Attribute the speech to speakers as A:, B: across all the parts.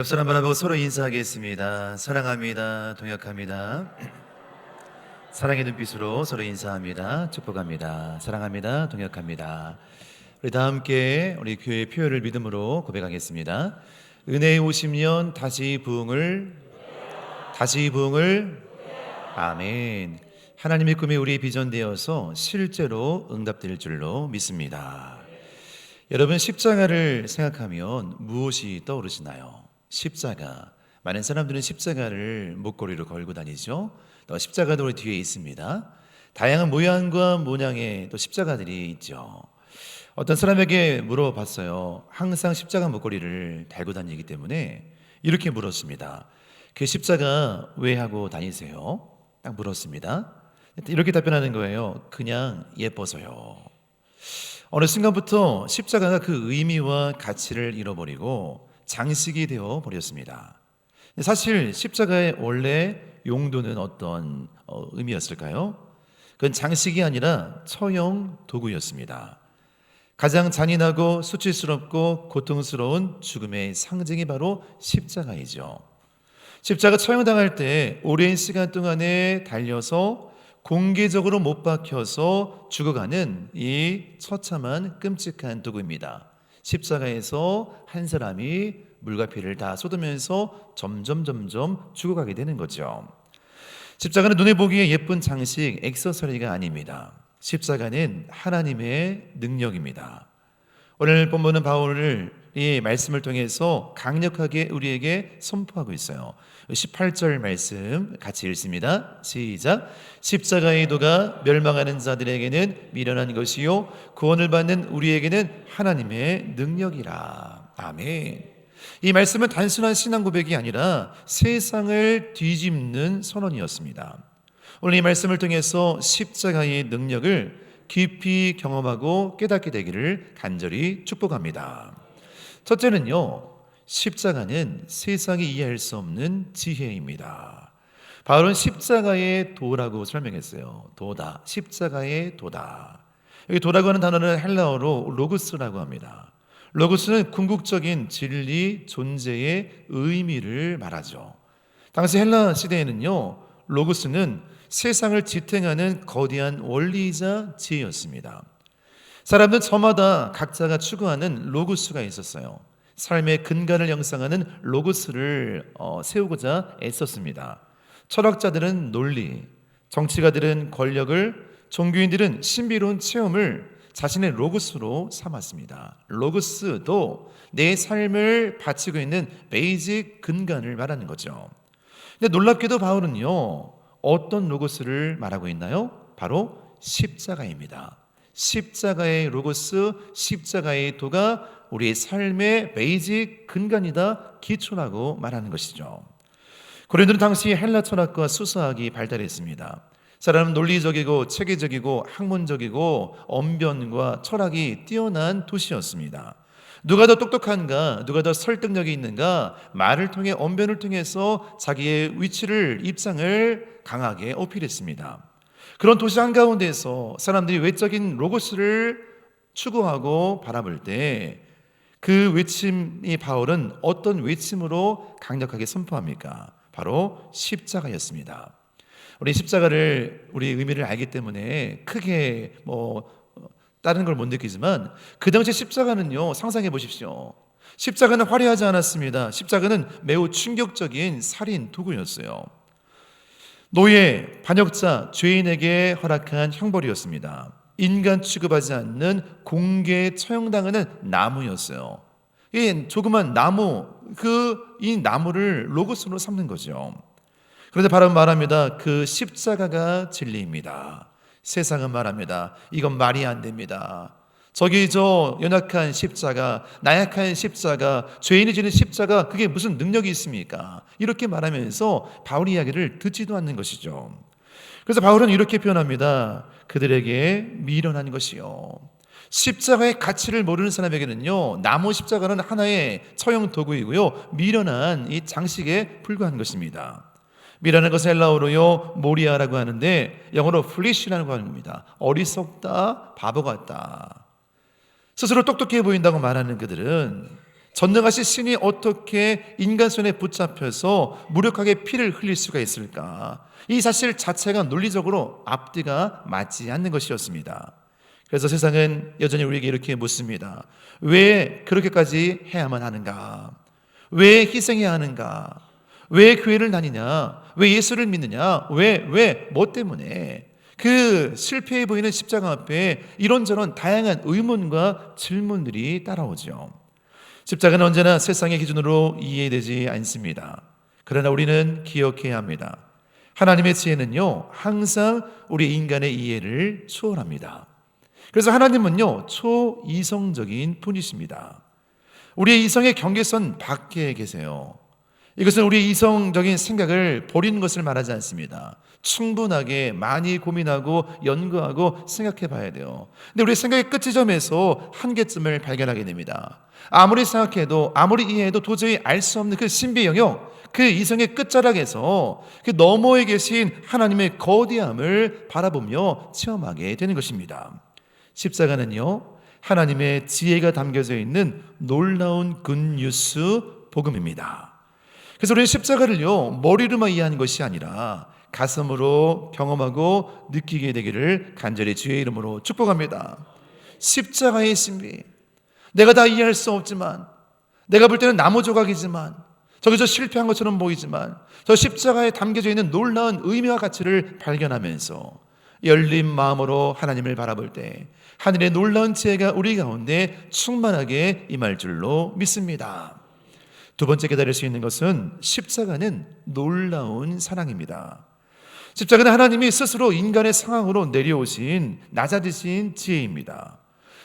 A: 옆 사람 바라보고 서로 인사하겠습니다. 사랑합니다. 동역합니다. 사랑의 눈빛으로 서로 인사합니다. 축복합니다. 사랑합니다. 동역합니다. 우리 다 함께 우리 교회의 표현을 믿음으로 고백하겠습니다. 은혜의 50년 다시 부흥을 아멘. 하나님의 꿈이 우리의 비전되어서 실제로 응답될 줄로 믿습니다. 여러분, 십자가를 생각하면 무엇이 떠오르시나요? 십자가. 많은 사람들은 십자가를 목걸이로 걸고 다니죠. 또 십자가도 우리 뒤에 있습니다. 다양한 모양과 모양의 또 십자가들이 있죠. 어떤 사람에게 물어봤어요. 항상 십자가 목걸이를 달고 다니기 때문에 이렇게 물었습니다. 그 십자가 왜 하고 다니세요? 딱 물었습니다. 이렇게 답변하는 거예요. 그냥 예뻐서요. 어느 순간부터 십자가가 그 의미와 가치를 잃어버리고 장식이 되어 버렸습니다. 사실 십자가의 원래 용도는 어떤 의미였을까요? 그건 장식이 아니라 처형 도구였습니다. 가장 잔인하고 수치스럽고 고통스러운 죽음의 상징이 바로 십자가이죠. 십자가 처형당할 때 오랜 시간 동안에 달려서 공개적으로 못 박혀서 죽어가는 이 처참한 끔찍한 도구입니다. 십자가에서 한 사람이 물과 피를 다 쏟으면서 점점 죽어가게 되는 거죠. 십자가는 눈에 보기에 예쁜 장식, 액세서리가 아닙니다. 십자가는 하나님의 능력입니다. 오늘 본문은 바울을 이 말씀을 통해서 강력하게 우리에게 선포하고 있어요. 18절 말씀 같이 읽습니다. 시작. 십자가의 도가 멸망하는 자들에게는 미련한 것이요 구원을 받는 우리에게는 하나님의 능력이라. 아멘. 이 말씀은 단순한 신앙 고백이 아니라 세상을 뒤집는 선언이었습니다. 오늘 이 말씀을 통해서 십자가의 능력을 깊이 경험하고 깨닫게 되기를 간절히 축복합니다. 첫째는요, 십자가는 세상이 이해할 수 없는 지혜입니다. 바울은 십자가의 도라고 설명했어요. 도다, 십자가의 도다. 여기 도라고 하는 단어는 헬라어로 로고스라고 합니다. 로고스는 궁극적인 진리, 존재의 의미를 말하죠. 당시 헬라 시대에는요, 로고스는 세상을 지탱하는 거대한 원리이자 지혜였습니다. 사람들은 저마다 각자가 추구하는 로고스가 있었어요. 삶의 근간을 형성하는 로고스를 세우고자 애썼습니다. 철학자들은 논리, 정치가들은 권력을, 종교인들은 신비로운 체험을 자신의 로고스로 삼았습니다. 로고스도 내 삶을 바치고 있는 베이직 근간을 말하는 거죠. 근데 놀랍게도 바울은요, 어떤 로고스를 말하고 있나요? 바로 십자가입니다. 십자가의 로고스, 십자가의 도가 우리의 삶의 베이직 근간이다, 기초라고 말하는 것이죠. 고린도는 당시 헬라 철학과 수사학이 발달했습니다. 사람은 논리적이고 체계적이고 학문적이고 언변과 철학이 뛰어난 도시였습니다. 누가 더 똑똑한가, 누가 더 설득력이 있는가, 말을 통해 언변을 통해서 자기의 위치를, 입장을 강하게 어필했습니다. 그런 도시 한가운데에서 사람들이 외적인 로고스를 추구하고 바라볼 때 그 외침이 바울은 어떤 외침으로 강력하게 선포합니까? 바로 십자가였습니다. 우리 십자가를, 우리 의미를 알기 때문에 크게 다른 걸 못 느끼지만 그 당시 십자가는요, 상상해 보십시오. 십자가는 화려하지 않았습니다. 십자가는 매우 충격적인 살인 도구였어요. 노예, 반역자, 죄인에게 허락한 형벌이었습니다. 인간 취급하지 않는 공개 처형당하는 나무였어요. 이 조그만 나무, 이 나무를 로고스로 삼는 거죠. 그런데 바로 말합니다. 그 십자가가 진리입니다. 세상은 말합니다. 이건 말이 안 됩니다. 저기 저 연약한 십자가, 나약한 십자가, 죄인이 지는 십자가, 그게 무슨 능력이 있습니까? 이렇게 말하면서 바울 이야기를 듣지도 않는 것이죠. 그래서 바울은 이렇게 표현합니다. 그들에게 미련한 것이요. 십자가의 가치를 모르는 사람에게는요, 나무 십자가는 하나의 처형 도구이고요, 미련한 이 장식에 불과한 것입니다. 미라는 것은 헬라어로요, 모리아라고 하는데 영어로 플리시라고 합니다. 어리석다, 바보 같다. 스스로 똑똑해 보인다고 말하는 그들은 전능하신 신이 어떻게 인간 손에 붙잡혀서 무력하게 피를 흘릴 수가 있을까? 이 사실 자체가 논리적으로 앞뒤가 맞지 않는 것이었습니다. 그래서 세상은 여전히 우리에게 이렇게 묻습니다. 왜 그렇게까지 해야만 하는가? 왜 희생해야 하는가? 왜 교회를 다니냐? 왜 예수를 믿느냐? 뭐 때문에? 그 실패해 보이는 십자가 앞에 이런저런 다양한 의문과 질문들이 따라오죠. 십자가는 언제나 세상의 기준으로 이해되지 않습니다. 그러나 우리는 기억해야 합니다. 하나님의 지혜는요, 항상 우리 인간의 이해를 초월합니다. 그래서 하나님은요, 초이성적인 분이십니다. 우리의 이성의 경계선 밖에 계세요. 이것은 우리의 이성적인 생각을 버리는 것을 말하지 않습니다. 충분하게 많이 고민하고 연구하고 생각해 봐야 돼요. 근데 우리 생각의 끝지점에서 한계점을 발견하게 됩니다. 아무리 생각해도 아무리 이해해도 도저히 알 수 없는 그 신비 영역, 그 이성의 끝자락에서 그 너머에 계신 하나님의 거대함을 바라보며 체험하게 되는 것입니다. 십자가는요, 하나님의 지혜가 담겨져 있는 놀라운 굿뉴스 복음입니다. 그래서 우리는 십자가를요, 머리로만 이해하는 것이 아니라 가슴으로 경험하고 느끼게 되기를 간절히 주의 이름으로 축복합니다. 십자가의 신비, 내가 다 이해할 수 없지만, 내가 볼 때는 나무 조각이지만, 저기서 실패한 것처럼 보이지만, 저 십자가에 담겨져 있는 놀라운 의미와 가치를 발견하면서 열린 마음으로 하나님을 바라볼 때 하늘의 놀라운 지혜가 우리 가운데 충만하게 임할 줄로 믿습니다. 두 번째 깨달을 수 있는 것은 십자가는 놀라운 사랑입니다. 십자가는 하나님이 스스로 인간의 상황으로 내려오신 낮아지신 지혜입니다.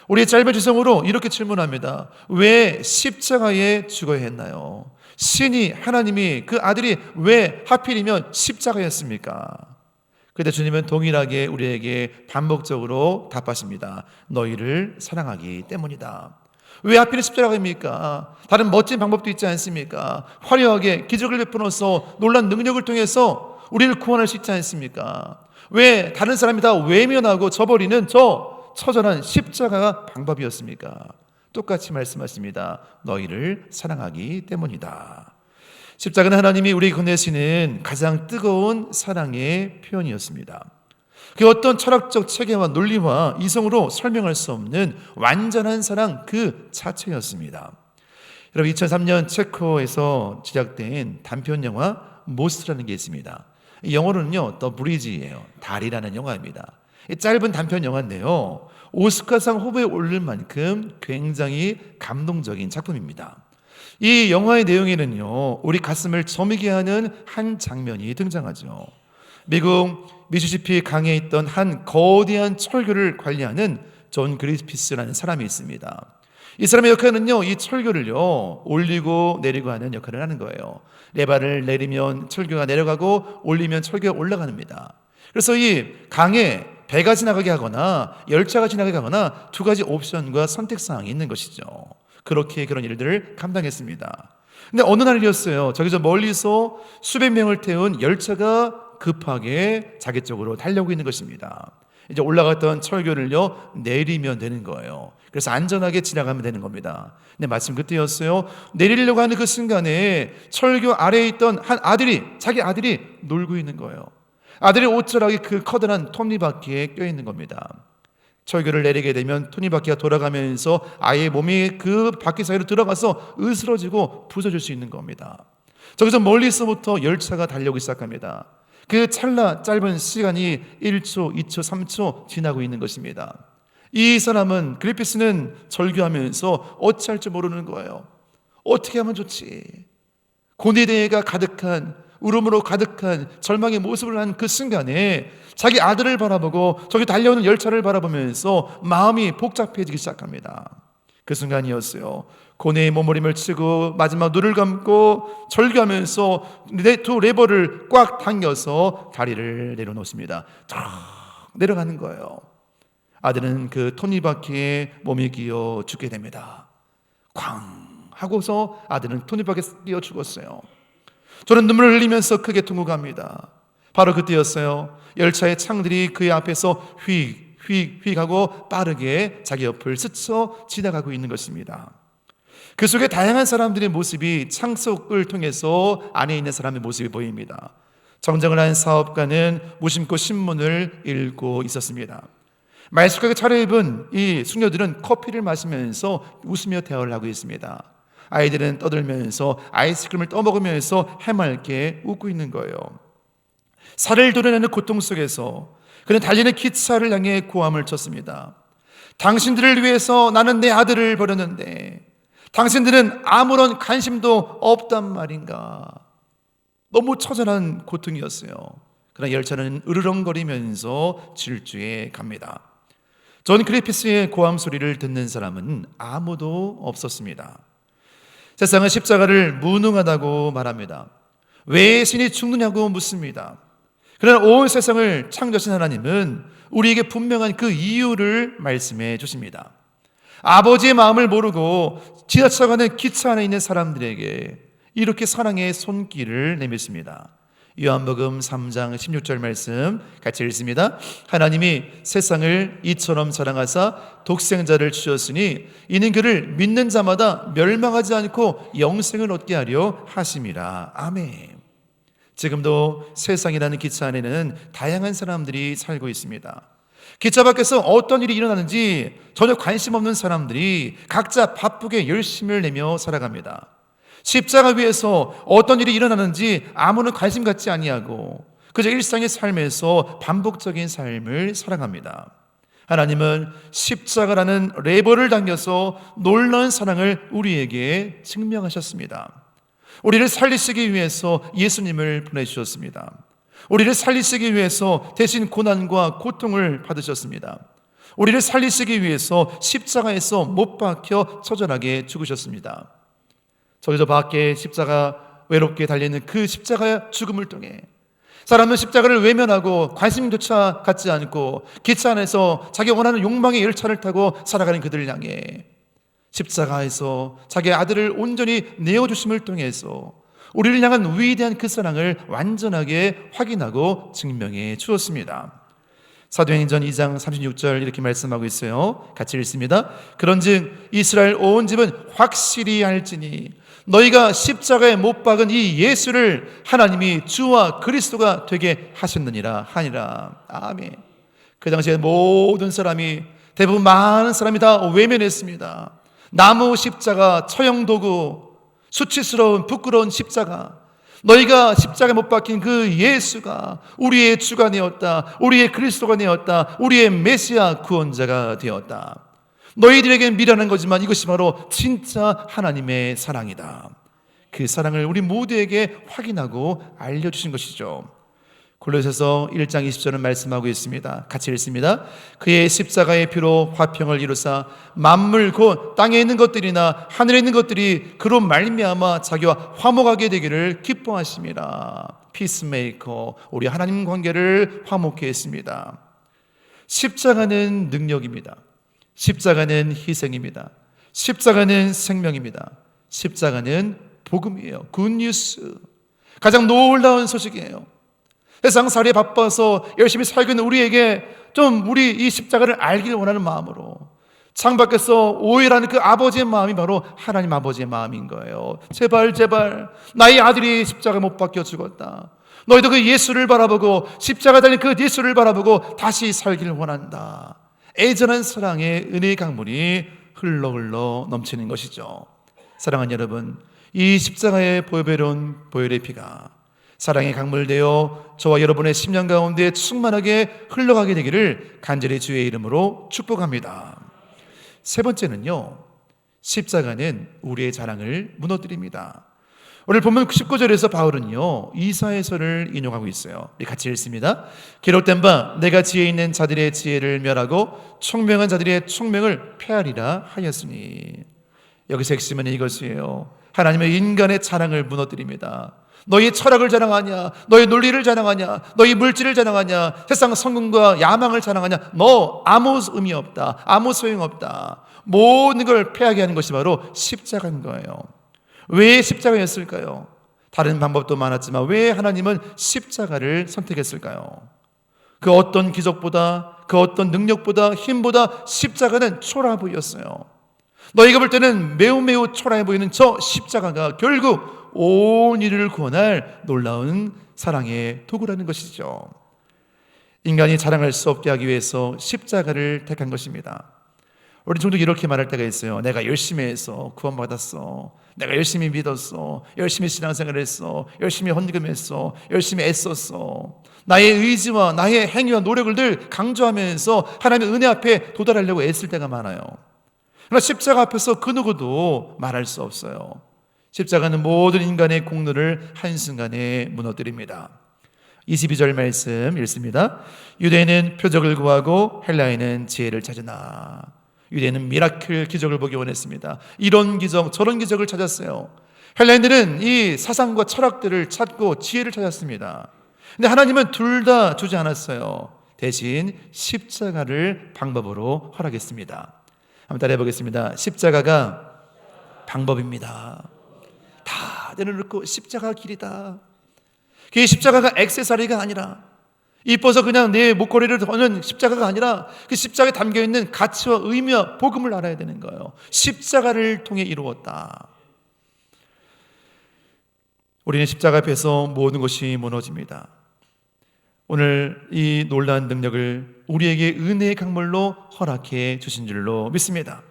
A: 우리의 짧은 지성으로 이렇게 질문합니다. 왜 십자가에 죽어야 했나요? 신이, 하나님이, 그 아들이 왜 하필이면 십자가였습니까? 그런데 주님은 동일하게 우리에게 반복적으로 답하십니다. 너희를 사랑하기 때문이다. 왜 하필 십자가입니까? 다른 멋진 방법도 있지 않습니까? 화려하게 기적을 베풀어서 놀란 능력을 통해서 우리를 구원할 수 있지 않습니까? 왜 다른 사람이 다 외면하고 저버리는 저 처절한 십자가가 방법이었습니까? 똑같이 말씀하십니다. 너희를 사랑하기 때문이다. 십자가는 하나님이 우리에게 건네시는 가장 뜨거운 사랑의 표현이었습니다. 그 어떤 철학적 체계와 논리와 이성으로 설명할 수 없는 완전한 사랑 그 자체였습니다. 여러분, 2003년 체코에서 제작된 단편 영화 모스트라는 게 있습니다. 이 영어로는요, 더 브리지예요. 달이라는 영화입니다. 짧은 단편 영화인데요, 오스카상 후보에 오를 만큼 굉장히 감동적인 작품입니다. 이 영화의 내용에는요, 우리 가슴을 저미게 하는 한 장면이 등장하죠. 미국 미시시피 강에 있던 한 거대한 철교를 관리하는 존 그리피스라는 사람이 있습니다. 이 사람의 역할은요, 이 철교를요, 올리고 내리고 하는 역할을 하는 거예요. 레바를 내리면 철교가 내려가고 올리면 철교가 올라갑니다. 그래서 이 강에 배가 지나가게 하거나 열차가 지나가게 하거나 두 가지 옵션과 선택사항이 있는 것이죠. 그렇게 그런 일들을 감당했습니다. 근데 어느 날이었어요. 저기서 멀리서 수백 명을 태운 열차가 급하게 자기 쪽으로 달려오고 있는 것입니다. 이제 올라갔던 철교를요, 내리면 되는 거예요. 그래서 안전하게 지나가면 되는 겁니다. 근데 마침 그때였어요. 내리려고 하는 그 순간에 철교 아래에 있던 한 아들이, 자기 아들이 놀고 있는 거예요. 아들이 옷자락이 그 커다란 톱니바퀴에 껴있는 겁니다. 철교를 내리게 되면 톱니바퀴가 돌아가면서 아이의 몸이 그 바퀴 사이로 들어가서 으스러지고 부서질 수 있는 겁니다. 저기서 멀리서부터 열차가 달려오기 시작합니다. 그 찰나 짧은 시간이 1초, 2초, 3초 지나고 있는 것입니다. 이 사람은, 그리피스는 절규하면서 어찌할 줄 모르는 거예요. 어떻게 하면 좋지? 고뇌대가 가득한, 울음으로 가득한 절망의 모습을 한 그 순간에 자기 아들을 바라보고 저기 달려오는 열차를 바라보면서 마음이 복잡해지기 시작합니다. 그 순간이었어요. 고뇌의 몸부림을 치고 마지막 눈을 감고 절규하면서 두 레버를 꽉 당겨서 다리를 내려놓습니다. 쫙 내려가는 거예요. 아들은 그 톱니바퀴에 몸이 끼어 죽게 됩니다. 쾅 하고서 아들은 톱니바퀴에 끼어 죽었어요. 저는 눈물을 흘리면서 크게 통곡합니다. 바로 그때였어요. 열차의 창들이 그의 앞에서 휙 하고 빠르게 자기 옆을 스쳐 지나가고 있는 것입니다. 그 속에 다양한 사람들의 모습이 창속을 통해서 안에 있는 사람의 모습이 보입니다. 정정을 한 사업가는 무심코 신문을 읽고 있었습니다. 말쑥하게 차려입은 이 숙녀들은 커피를 마시면서 웃으며 대화를 하고 있습니다. 아이들은 떠들면서 아이스크림을 떠먹으면서 해맑게 웃고 있는 거예요. 살을 도려내는 고통 속에서 그는 달리는 기차를 향해 고함을 쳤습니다. 당신들을 위해서 나는 내 아들을 버렸는데 당신들은 아무런 관심도 없단 말인가. 너무 처절한 고통이었어요. 그러나 열차는 으르렁거리면서 질주해 갑니다. 존 크리피스의 고함 소리를 듣는 사람은 아무도 없었습니다. 세상은 십자가를 무능하다고 말합니다. 왜 신이 죽느냐고 묻습니다. 그러나 온 세상을 창조하신 하나님은 우리에게 분명한 그 이유를 말씀해 주십니다. 아버지의 마음을 모르고 지나쳐가는 기차 안에 있는 사람들에게 이렇게 사랑의 손길을 내밀습니다. 요한복음 3장 16절 말씀 같이 읽습니다. 하나님이 세상을 이처럼 사랑하사 독생자를 주셨으니 이는 그를 믿는 자마다 멸망하지 않고 영생을 얻게 하려 하심이라. 아멘. 지금도 세상이라는 기차 안에는 다양한 사람들이 살고 있습니다. 기차 밖에서 어떤 일이 일어나는지 전혀 관심 없는 사람들이 각자 바쁘게 열심을 내며 살아갑니다. 십자가 위에서 어떤 일이 일어나는지 아무런 관심 갖지 아니하고 그저 일상의 삶에서 반복적인 삶을 살아갑니다. 하나님은 십자가라는 레버를 당겨서 놀라운 사랑을 우리에게 증명하셨습니다. 우리를 살리시기 위해서 예수님을 보내주셨습니다. 우리를 살리시기 위해서 대신 고난과 고통을 받으셨습니다. 우리를 살리시기 위해서 십자가에서 못 박혀 처절하게 죽으셨습니다. 저기 저 밖에 십자가 외롭게 달리는 그 십자가 죽음을 통해 사람은 십자가를 외면하고 관심조차 갖지 않고 기차 안에서 자기 원하는 욕망의 열차를 타고 살아가는 그들을 향해 십자가에서 자기 아들을 온전히 내어주심을 통해서 우리를 향한 위대한 그 사랑을 완전하게 확인하고 증명해 주었습니다. 사도행전 2장 36절 이렇게 말씀하고 있어요. 같이 읽습니다. 그런즉 이스라엘 온 집은 확실히 알지니 너희가 십자가에 못 박은 이 예수를 하나님이 주와 그리스도가 되게 하셨느니라 하니라. 아멘. 그 당시에 모든 사람이 대부분 많은 사람이 다 외면했습니다. 나무 십자가, 처형도구, 수치스러운 부끄러운 십자가, 너희가 십자가에 못 박힌 그 예수가 우리의 주가 되었다, 우리의 그리스도가 되었다, 우리의 메시아 구원자가 되었다. 너희들에겐 미련한 거지만 이것이 바로 진짜 하나님의 사랑이다. 그 사랑을 우리 모두에게 확인하고 알려주신 것이죠. 골로새서 1장 20절은 말씀하고 있습니다. 같이 읽습니다. 그의 십자가의 피로 화평을 이루사 만물 곧 땅에 있는 것들이나 하늘에 있는 것들이 그로 말미암아 자기와 화목하게 되기를 기뻐하심이라. 피스메이커, 우리 하나님 관계를 화목케 했습니다. 십자가는 능력입니다. 십자가는 희생입니다. 십자가는 생명입니다. 십자가는 복음이에요. 굿뉴스. 가장 놀라운 소식이에요. 세상살이에 바빠서 열심히 살고 있는 우리에게 좀 우리 이 십자가를 알기를 원하는 마음으로 창밖에서 오해라는 그 아버지의 마음이 바로 하나님 아버지의 마음인 거예요. 제발 나의 아들이 십자가 못 박혀 죽었다. 너희도 그 예수를 바라보고 십자가 달린 그 예수를 바라보고 다시 살기를 원한다. 애절한 사랑의 은혜의 강물이 흘러 넘치는 것이죠. 사랑하는 여러분, 이 십자가의 보혈배로운 보혈의 피가 사랑의 강물되어 저와 여러분의 심령 가운데 충만하게 흘러가게 되기를 간절히 주의 이름으로 축복합니다. 세 번째는요, 십자가는 우리의 자랑을 무너뜨립니다. 오늘 본문 19절에서 바울은요, 이사야서를 인용하고 있어요. 같이 읽습니다. 기록된 바 내가 지혜 있는 자들의 지혜를 멸하고 총명한 자들의 총명을 폐하리라 하였으니. 여기서 핵심은 이것이에요. 하나님의 인간의 자랑을 무너뜨립니다. 너희 철학을 자랑하냐, 너희 논리를 자랑하냐, 너희 물질을 자랑하냐, 세상 성공과 야망을 자랑하냐, 너 아무 의미 없다, 아무 소용없다. 모든 걸 폐하게 하는 것이 바로 십자가인 거예요. 왜 십자가였을까요? 다른 방법도 많았지만 왜 하나님은 십자가를 선택했을까요? 그 어떤 기적보다, 그 어떤 능력보다, 힘보다 십자가는 초라하 보였어요. 너희가 볼 때는 매우 초라해 보이는 저 십자가가 결국 온 인류를 구원할 놀라운 사랑의 도구라는 것이죠. 인간이 자랑할 수 없게 하기 위해서 십자가를 택한 것입니다. 우리 종종 이렇게 말할 때가 있어요. 내가 열심히 해서 구원받았어. 내가 열심히 믿었어. 열심히 신앙생활을 했어. 열심히 헌금했어. 열심히 애썼어. 나의 의지와 나의 행위와 노력을 늘 강조하면서 하나님의 은혜 앞에 도달하려고 애쓸 때가 많아요. 그러나 십자가 앞에서 그 누구도 말할 수 없어요. 십자가는 모든 인간의 공로를 한순간에 무너뜨립니다. 22절 말씀 읽습니다. 유대인은 표적을 구하고 헬라인은 지혜를 찾으나. 유대인은 미라클 기적을 보기 원했습니다. 이런 기적 저런 기적을 찾았어요. 헬라인들은 이 사상과 철학들을 찾고 지혜를 찾았습니다. 근데 하나님은 둘 다 주지 않았어요. 대신 십자가를 방법으로 허락했습니다. 한번 따라해 보겠습니다. 십자가가 방법입니다. 다 내려놓고 십자가 길이다. 그 십자가가 액세서리가 아니라, 이뻐서 그냥 내 목걸이를 거는 십자가가 아니라 그 십자가에 담겨있는 가치와 의미와 복음을 알아야 되는 거예요. 십자가를 통해 이루었다. 우리는 십자가 앞에서 모든 것이 무너집니다. 오늘 이 놀라운 능력을 우리에게 은혜의 강물로 허락해 주신 줄로 믿습니다.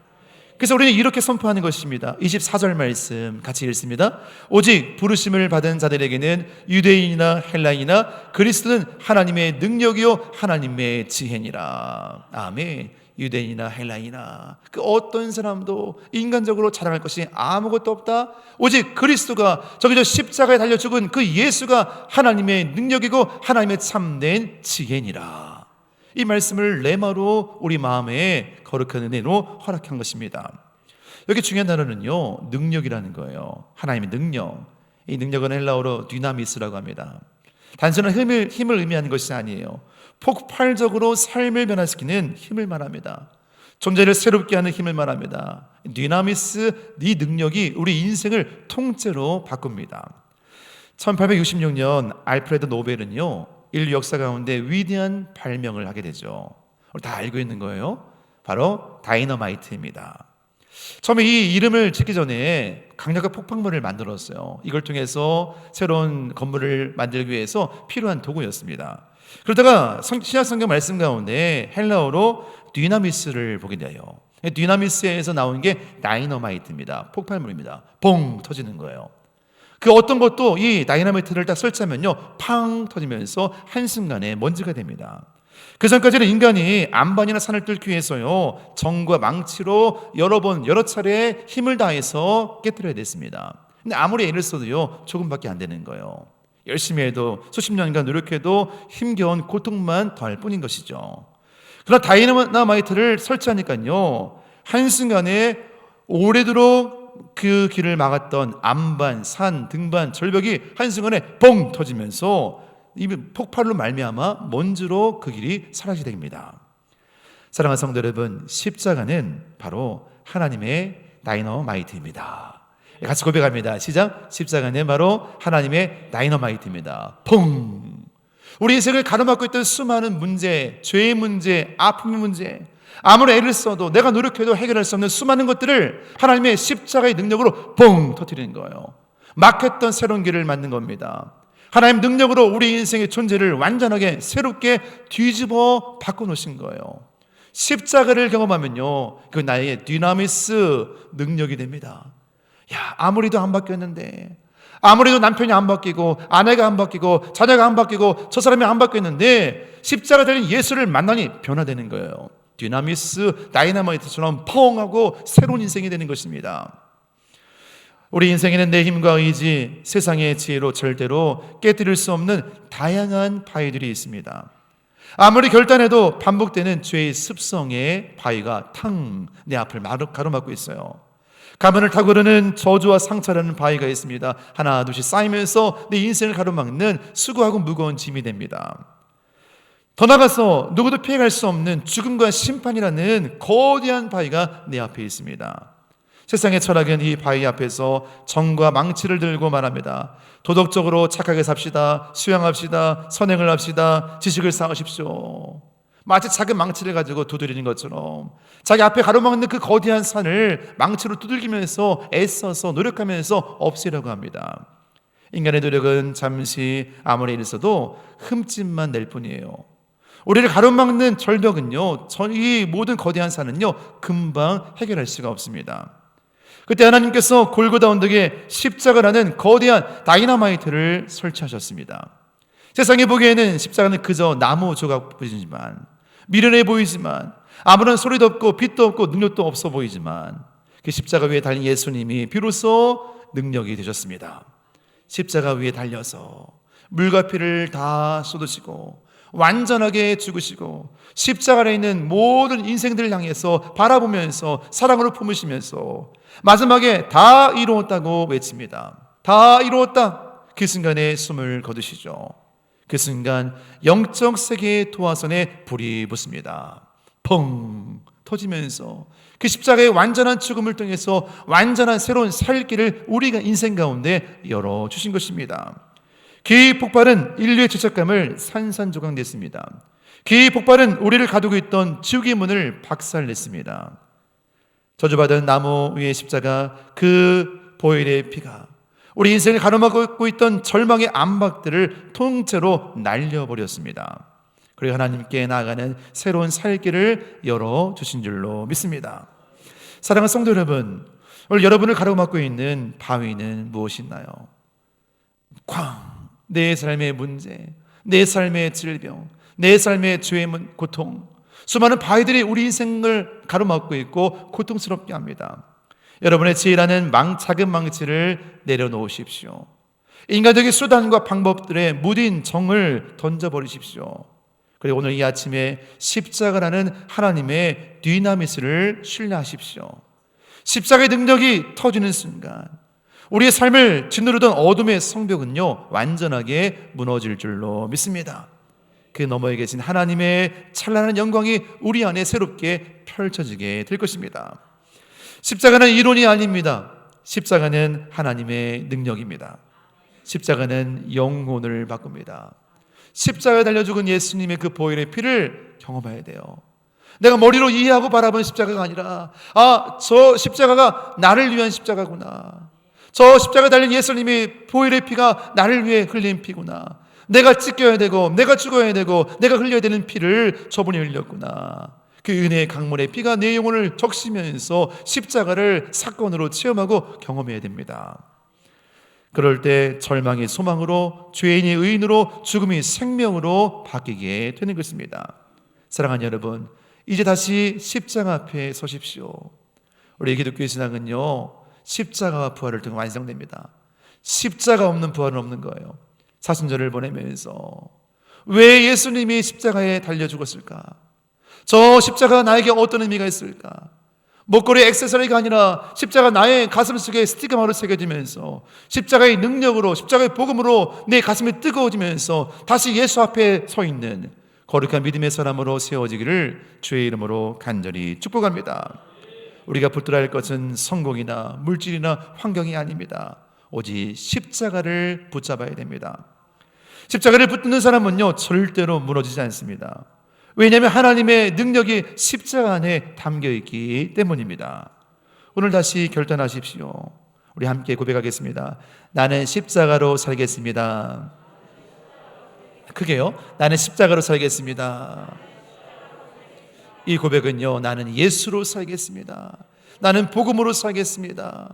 A: 그래서 우리는 이렇게 선포하는 것입니다. 24절 말씀 같이 읽습니다. 오직 부르심을 받은 자들에게는 유대인이나 헬라인이나 그리스도는 하나님의 능력이요 하나님의 지혜니라. 아멘. 유대인이나 헬라인이나 그 어떤 사람도 인간적으로 자랑할 것이 아무것도 없다. 오직 그리스도가 저기 저 십자가에 달려 죽은 그 예수가 하나님의 능력이고 하나님의 참된 지혜니라. 이 말씀을 레마로 우리 마음에 거룩한 은혜로 허락한 것입니다. 여기 중요한 단어는요, 능력이라는 거예요. 하나님의 능력. 이 능력은 헬라어로 디나미스라고 합니다. 단순한 힘을 의미하는 것이 아니에요. 폭발적으로 삶을 변화시키는 힘을 말합니다. 존재를 새롭게 하는 힘을 말합니다. 디나미스, 이 능력이 우리 인생을 통째로 바꿉니다. 1866년 알프레드 노벨은요, 인류 역사 가운데 위대한 발명을 하게 되죠. 우리 다 알고 있는 거예요. 바로 다이너마이트입니다. 처음에 이 이름을 짓기 전에 강력한 폭발물을 만들었어요. 이걸 통해서 새로운 건물을 만들기 위해서 필요한 도구였습니다. 그러다가 신약 성경 말씀 가운데 헬라어로 디나미스를 보게 돼요. 디나미스에서 나온 게 다이너마이트입니다. 폭발물입니다. 봉 터지는 거예요. 그 어떤 것도 이 다이너마이트를 딱 설치하면요, 팡 터지면서 한순간에 먼지가 됩니다. 그 전까지는 인간이 안반이나 산을 뚫기 위해서요, 정과 망치로 여러 차례 힘을 다해서 깨뜨려야 됐습니다. 근데 아무리 애를 써도요, 조금밖에 안 되는 거예요. 열심히 해도 수십 년간 노력해도 힘겨운 고통만 더할 뿐인 것이죠. 그러나 다이너마이트를 설치하니까요, 한순간에 오래도록 그 길을 막았던 안반, 산, 등반, 절벽이 한순간에 뻥 터지면서 이 폭발로 말미암아 먼지로 그 길이 사라지게 됩니다. 사랑하는 성도 여러분, 십자가는 바로 하나님의 다이너마이트입니다. 같이 고백합니다. 시작. 십자가는 바로 하나님의 다이너마이트입니다. 펑! 우리 인생을 가로막고 있던 수많은 문제, 죄의 문제, 아픔의 문제, 아무리 애를 써도 내가 노력해도 해결할 수 없는 수많은 것들을 하나님의 십자가의 능력으로 뻥 터뜨리는 거예요. 막혔던 새로운 길을 만든 겁니다. 하나님 능력으로 우리 인생의 존재를 완전하게 새롭게 뒤집어 바꿔놓으신 거예요. 십자가를 경험하면요, 그 나의 디나미스 능력이 됩니다. 야, 아무리도 안 바뀌었는데, 아무리도 남편이 안 바뀌고 아내가 안 바뀌고 자녀가 안 바뀌고 저 사람이 안 바뀌었는데 십자가 달린 예수를 만나니 변화되는 거예요. 디나미스, 다이너마이트처럼 펑하고 새로운 인생이 되는 것입니다. 우리 인생에는 내 힘과 의지, 세상의 지혜로 절대로 깨뜨릴 수 없는 다양한 바위들이 있습니다. 아무리 결단해도 반복되는 죄의 습성의 바위가 탕 내 앞을 가로막고 있어요. 가면을 타고 흐르는 저주와 상처라는 바위가 있습니다. 하나 둘씩 쌓이면서 내 인생을 가로막는 수고하고 무거운 짐이 됩니다. 더 나아가서 누구도 피해갈 수 없는 죽음과 심판이라는 거대한 바위가 내 앞에 있습니다. 세상의 철학은 이 바위 앞에서 정과 망치를 들고 말합니다. 도덕적으로 착하게 삽시다. 수양합시다. 선행을 합시다. 지식을 쌓으십시오.
B: 마치 작은 망치를 가지고 두드리는 것처럼 자기 앞에 가로막는 그 거대한 산을 망치로 두들기면서 애써서 노력하면서 없애려고 합니다. 인간의 노력은 잠시 아무리 일어서도 흠집만 낼 뿐이에요. 우리를 가로막는 절벽은요, 이 모든 거대한 산은요, 금방 해결할 수가 없습니다. 그때 하나님께서 골고다 언덕에 십자가라는 거대한 다이너마이트를 설치하셨습니다. 세상에 보기에는 십자가는 그저 나무 조각뿐이지만, 미련해 보이지만, 아무런 소리도 없고 빛도 없고 능력도 없어 보이지만, 그 십자가 위에 달린 예수님이 비로소 능력이 되셨습니다. 십자가 위에 달려서 물과 피를 다 쏟으시고 완전하게 죽으시고 십자가 아래 있는 모든 인생들을 향해서 바라보면서 사랑으로 품으시면서 마지막에 다 이루었다고 외칩니다. 다 이루었다. 그 순간에 숨을 거두시죠. 그 순간 영적 세계의 도화선에 불이 붙습니다. 펑 터지면서 그 십자가의 완전한 죽음을 통해서 완전한 새로운 살 길을 우리가 인생 가운데 열어주신 것입니다. 그 폭발은 인류의 죄책감을 산산조각냈습니다. 그 폭발은 우리를 가두고 있던 지옥의 문을 박살냈습니다. 저주받은 나무 위의 십자가, 그 보혈의 피가 우리 인생을 가로막고 있던 절망의 암박들을 통째로 날려버렸습니다. 그리고 하나님께 나아가는 새로운 살 길을 열어주신 줄로 믿습니다. 사랑하는 성도 여러분, 오늘 여러분을 가로막고 있는 바위는 무엇이나요? 내 삶의 문제, 내 삶의 질병, 내 삶의 죄의 고통, 수많은 바위들이 우리 인생을 가로막고 있고 고통스럽게 합니다. 여러분의 지혜라는 작은 망치를 내려놓으십시오. 인간적인 수단과 방법들에 무딘 정을 던져버리십시오. 그리고 오늘 이 아침에 십자가라는 하나님의 디나미스를 신뢰하십시오. 십자가의 능력이 터지는 순간 우리의 삶을 짓누르던 어둠의 성벽은요, 완전하게 무너질 줄로 믿습니다. 그 너머에 계신 하나님의 찬란한 영광이 우리 안에 새롭게 펼쳐지게 될 것입니다. 십자가는 이론이 아닙니다. 십자가는 하나님의 능력입니다. 십자가는 영혼을 바꿉니다. 십자가에 달려 죽은 예수님의 그 보혈의 피를 경험해야 돼요. 내가 머리로 이해하고 바라보는 십자가가 아니라, 저 십자가가 나를 위한 십자가구나. 저 십자가에 달린 예수님의 보혈의 피가 나를 위해 흘린 피구나. 내가 찢겨야 되고 내가 죽어야 되고 내가 흘려야 되는 피를 저분이 흘렸구나. 그 은혜의 강물의 피가 내 영혼을 적시면서 십자가를 사건으로 체험하고 경험해야 됩니다. 그럴 때 절망이 소망으로, 죄인이 의인으로, 죽음이 생명으로 바뀌게 되는 것입니다. 사랑하는 여러분, 이제 다시 십자가 앞에 서십시오. 우리 기독교의 신앙은요, 십자가와 부활을 통해 완성됩니다. 십자가 없는 부활은 없는 거예요. 사순절을 보내면서 왜 예수님이 십자가에 달려 죽었을까? 저 십자가가 나에게 어떤 의미가 있을까? 목걸이 액세서리가 아니라 십자가 나의 가슴 속에 스티그마로 새겨지면서 십자가의 능력으로, 십자가의 복음으로 내 가슴이 뜨거워지면서 다시 예수 앞에 서 있는 거룩한 믿음의 사람으로 세워지기를 주의 이름으로 간절히 축복합니다. 우리가 붙들어야 할 것은 성공이나 물질이나 환경이 아닙니다. 오직 십자가를 붙잡아야 됩니다. 십자가를 붙드는 사람은요, 절대로 무너지지 않습니다. 왜냐하면 하나님의 능력이 십자가 안에 담겨있기 때문입니다. 오늘 다시 결단하십시오. 우리 함께 고백하겠습니다. 나는 십자가로 살겠습니다. 크게요. 나는 십자가로 살겠습니다. 이 고백은요, 나는 예수로 살겠습니다. 나는 복음으로 살겠습니다.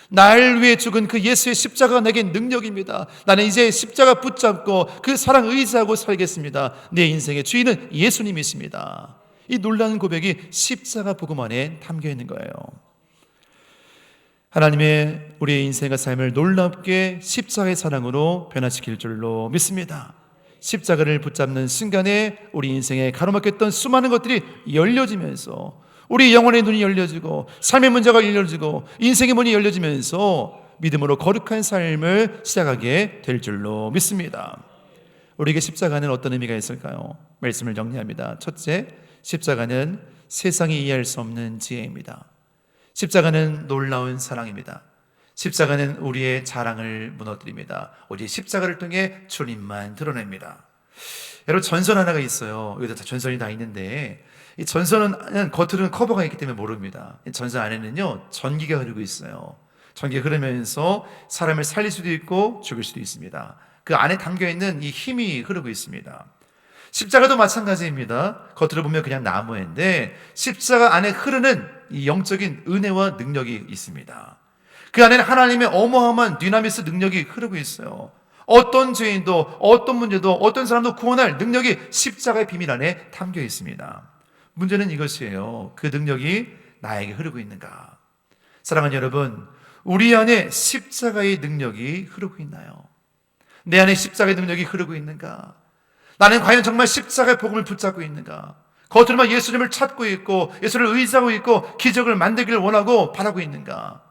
B: 날 위해 죽은 그 예수의 십자가가 내게 능력입니다. 나는 이제 십자가 붙잡고 그 사랑 의지하고 살겠습니다. 내 인생의 주인은 예수님이십니다. 이 놀라운 고백이 십자가 복음 안에 담겨 있는 거예요. 하나님의 우리의 인생과 삶을 놀랍게 십자가의 사랑으로 변화시킬 줄로 믿습니다. 십자가를 붙잡는 순간에 우리 인생에 가로막혔던 수많은 것들이 열려지면서 우리 영혼의 눈이 열려지고 삶의 문제가 열려지고 인생의 문이 열려지면서 믿음으로 거룩한 삶을 시작하게 될 줄로 믿습니다. 우리에게 십자가는 어떤 의미가 있을까요? 말씀을 정리합니다. 첫째, 십자가는 세상이 이해할 수 없는 지혜입니다. 십자가는 놀라운 사랑입니다. 십자가는 우리의 자랑을 무너뜨립니다. 오직 십자가를 통해 주님만 드러냅니다. 여러분, 전선 하나가 있어요. 여기다 전선이 다 있는데 이 전선은 겉으로는 커버가 있기 때문에 모릅니다. 이 전선 안에는요 전기가 흐르고 있어요. 전기가 흐르면서 사람을 살릴 수도 있고 죽일 수도 있습니다. 그 안에 담겨있는 이 힘이 흐르고 있습니다. 십자가도 마찬가지입니다. 겉으로 보면 그냥 나무인데 십자가 안에 흐르는 이 영적인 은혜와 능력이 있습니다. 그 안에는 하나님의 어마어마한 dynamis 능력이 흐르고 있어요. 어떤 죄인도 어떤 문제도 어떤 사람도 구원할 능력이 십자가의 비밀 안에 담겨 있습니다. 문제는 이것이에요. 그 능력이 나에게 흐르고 있는가? 사랑하는 여러분, 우리 안에 십자가의 능력이 흐르고 있나요? 내 안에 십자가의 능력이 흐르고 있는가? 나는 과연 정말 십자가의 복음을 붙잡고 있는가? 겉으로만 예수님을 찾고 있고 예수를 의지하고 있고 기적을 만들기를 원하고 바라고 있는가?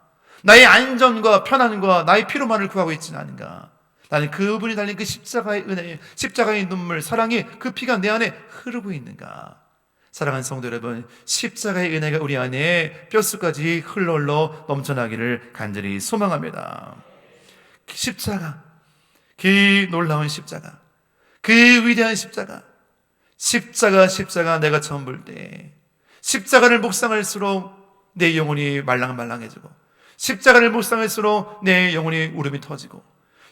B: 나의 안전과 편안과 나의 피로만을 구하고 있지는 않은가? 나는 그분이 달린 그 십자가의 은혜, 십자가의 눈물, 사랑이 그 피가 내 안에 흐르고 있는가? 사랑하는 성도 여러분, 십자가의 은혜가 우리 안에 뼛속까지 흘러 넘쳐나기를 간절히 소망합니다. 십자가, 그 놀라운 십자가, 그 위대한 십자가, 십자가 내가 처음 볼 때 십자가를 묵상할수록 내 영혼이 말랑말랑해지고, 십자가를 묵상할수록 내 영혼이 울음이 터지고,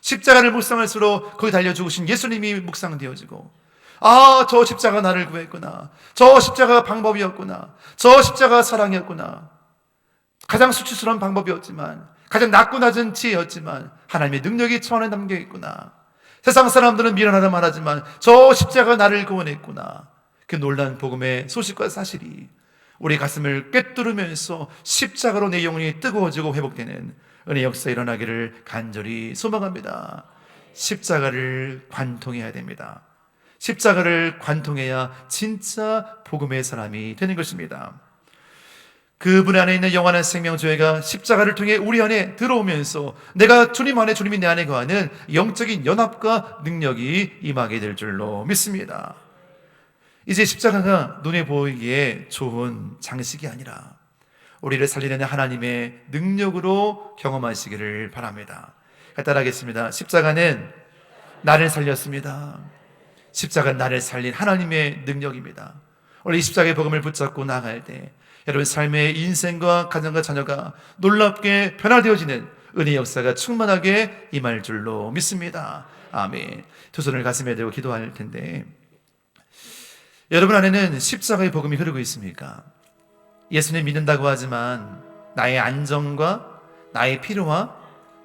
B: 십자가를 묵상할수록 거기 달려 죽으신 예수님이 묵상되어지고, 아, 저 십자가 나를 구했구나. 저 십자가 방법이었구나. 저 십자가 사랑이었구나. 가장 수치스러운 방법이었지만, 가장 낮고 낮은 지혜였지만 하나님의 능력이 저 안에 담겨 있구나. 세상 사람들은 미련하다 말하지만 저 십자가 나를 구원했구나. 그 놀라운 복음의 소식과 사실이 우리 가슴을 꿰뚫으면서 십자가로 내 영혼이 뜨거워지고 회복되는 은혜 역사 일어나기를 간절히 소망합니다. 십자가를 관통해야 됩니다. 십자가를 관통해야 진짜 복음의 사람이 되는 것입니다. 그분 안에 있는 영원한 생명조회가 십자가를 통해 우리 안에 들어오면서 내가 주님 안에, 주님이 내 안에 거하는 영적인 연합과 능력이 임하게 될 줄로 믿습니다. 이제 십자가가 눈에 보이기에 좋은 장식이 아니라 우리를 살리는 하나님의 능력으로 경험하시기를 바랍니다. 따라하겠습니다. 십자가는 나를 살렸습니다. 십자가는 나를 살린 하나님의 능력입니다. 오늘 이 십자가의 복음을 붙잡고 나아갈 때 여러분 삶의 인생과 가정과 자녀가 놀랍게 변화되어지는 은혜 역사가 충만하게 임할 줄로 믿습니다. 아멘. 두 손을 가슴에 대고 기도할 텐데, 여러분 안에는 십자가의 복음이 흐르고 있습니까? 예수님 믿는다고 하지만 나의 안정과 나의 필요와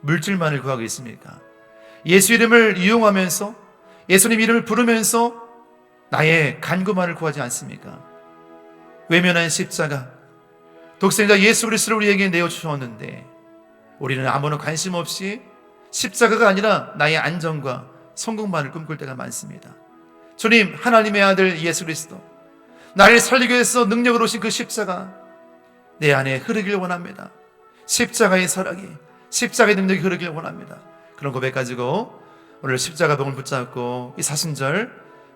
B: 물질만을 구하고 있습니까? 예수 이름을 이용하면서 예수님 이름을 부르면서 나의 간구만을 구하지 않습니까? 외면한 십자가, 독생자 예수 그리스도를 우리에게 내어주셨는데 우리는 아무런 관심 없이 십자가가 아니라 나의 안정과 성공만을 꿈꿀 때가 많습니다. 주님, 하나님의 아들 예수 그리스도, 나를 살리기 위해서 능력으로 오신 그 십자가 내 안에 흐르길 원합니다. 십자가의 사랑이, 십자가의 능력이 흐르길 원합니다. 그런 고백 가지고 오늘 십자가 복음을 붙잡고 이 사순절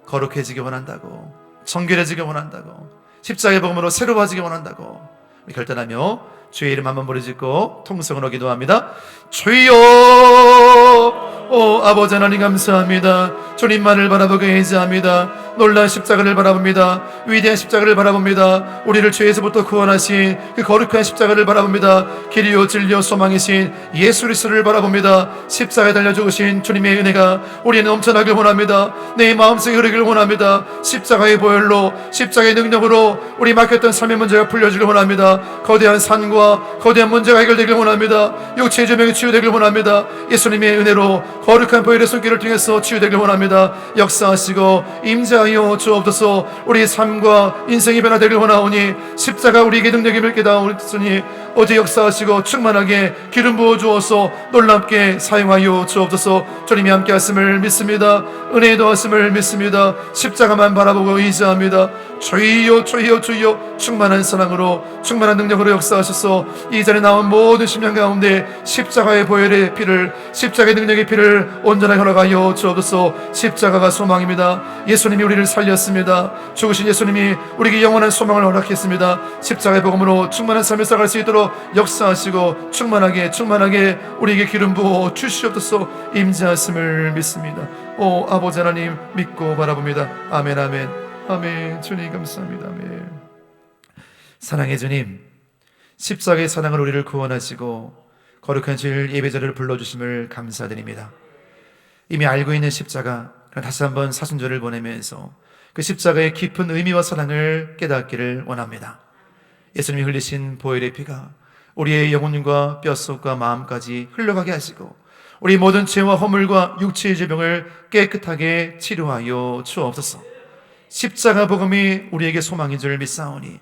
B: 거룩해지기 원한다고, 정결해지기 원한다고, 십자가의 복음으로 새로워지기 원한다고 결단하며 주의 이름 한번 부르짖고 통성으로 기도합니다. 주여, 오 아버지 하나님 감사합니다. 주님만을 바라보게 해제합니다. 놀라운 십자가를 바라봅니다. 위대한 십자가를 바라봅니다. 우리를 죄에서부터 구원하신 그 거룩한 십자가를 바라봅니다. 길이요 진리요 소망이신 예수 그리스도를 바라봅니다. 십자가에 달려 죽으신 주님의 은혜가 우리는 넘쳐나길 원합니다. 내 마음속에 흐르길 원합니다. 십자가의 보혈로, 십자가의 능력으로 우리 막혔던 삶의 문제가 풀려지길 원합니다. 거대한 산과 거대한 문제가 해결되길 원합니다. 육체의 조명이 치유되길 원합니다. 예수님의 은혜로 거룩한 보혈의 손길을 통해서 치유되길 원합니다. 역사하시고 임재하여 주옵소서. 우리의 삶과 인생이 변화되길 원하오니 십자가 우리에게 능력임을 깨달으니 어제 역사하시고 충만하게 기름 부어 주어서 놀랍게 사용하여 주옵소서. 주님이 함께 하심을 믿습니다. 은혜의 도하심을 믿습니다. 십자가만 바라보고 의지합니다. 주여 주여 주여 충만한 사랑으로 충만한 능력으로 역사하셔서 이 자리에 나온 모든 심령 가운데 십자가의 보혈의 피를, 십자가의 능력의 피를 온전하게 허락하여 주옵소서. 십자가가 소망입니다. 예수님이 우리를 살렸습니다. 죽으신 예수님이 우리에게 영원한 소망을 허락했습니다. 십자가의 복음으로 충만한 삶을 살아갈 수 있도록 역사하시고 충만하게 우리에게 기름 부어 주시옵소서. 임재하심을 믿습니다. 오 아버지 하나님 믿고 바라봅니다. 아멘 아멘 아멘. 주님 감사합니다. 아멘.
A: 사랑의 주님, 십자가의 사랑으로 우리를 구원하시고 거룩한 주일 예배자를 불러주심을 감사드립니다. 이미 알고 있는 십자가, 다시 한번 사순절을 보내면서 그 십자가의 깊은 의미와 사랑을 깨닫기를 원합니다. 예수님이 흘리신 보혈의 피가 우리의 영혼과 뼛속과 마음까지 흘러가게 하시고 우리 모든 죄와 허물과 육체의 질병을 깨끗하게 치료하여 주옵소서. 십자가 복음이 우리에게 소망인 줄 믿사오니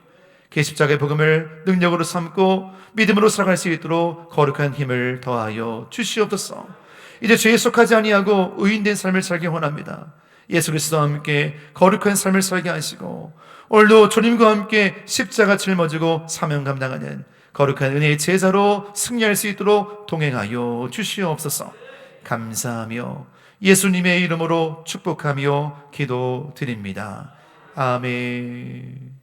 A: 그 십자가의 복음을 능력으로 삼고 믿음으로 살아갈 수 있도록 거룩한 힘을 더하여 주시옵소서. 이제 죄에 속하지 아니하고 의인된 삶을 살기 원합니다. 예수 그리스도와 함께 거룩한 삶을 살게 하시고 오늘도 주님과 함께 십자가 짊어지고 사명 감당하는 거룩한 은혜의 제자로 승리할 수 있도록 동행하여 주시옵소서. 감사하며 예수님의 이름으로 축복하며 기도드립니다. 아멘.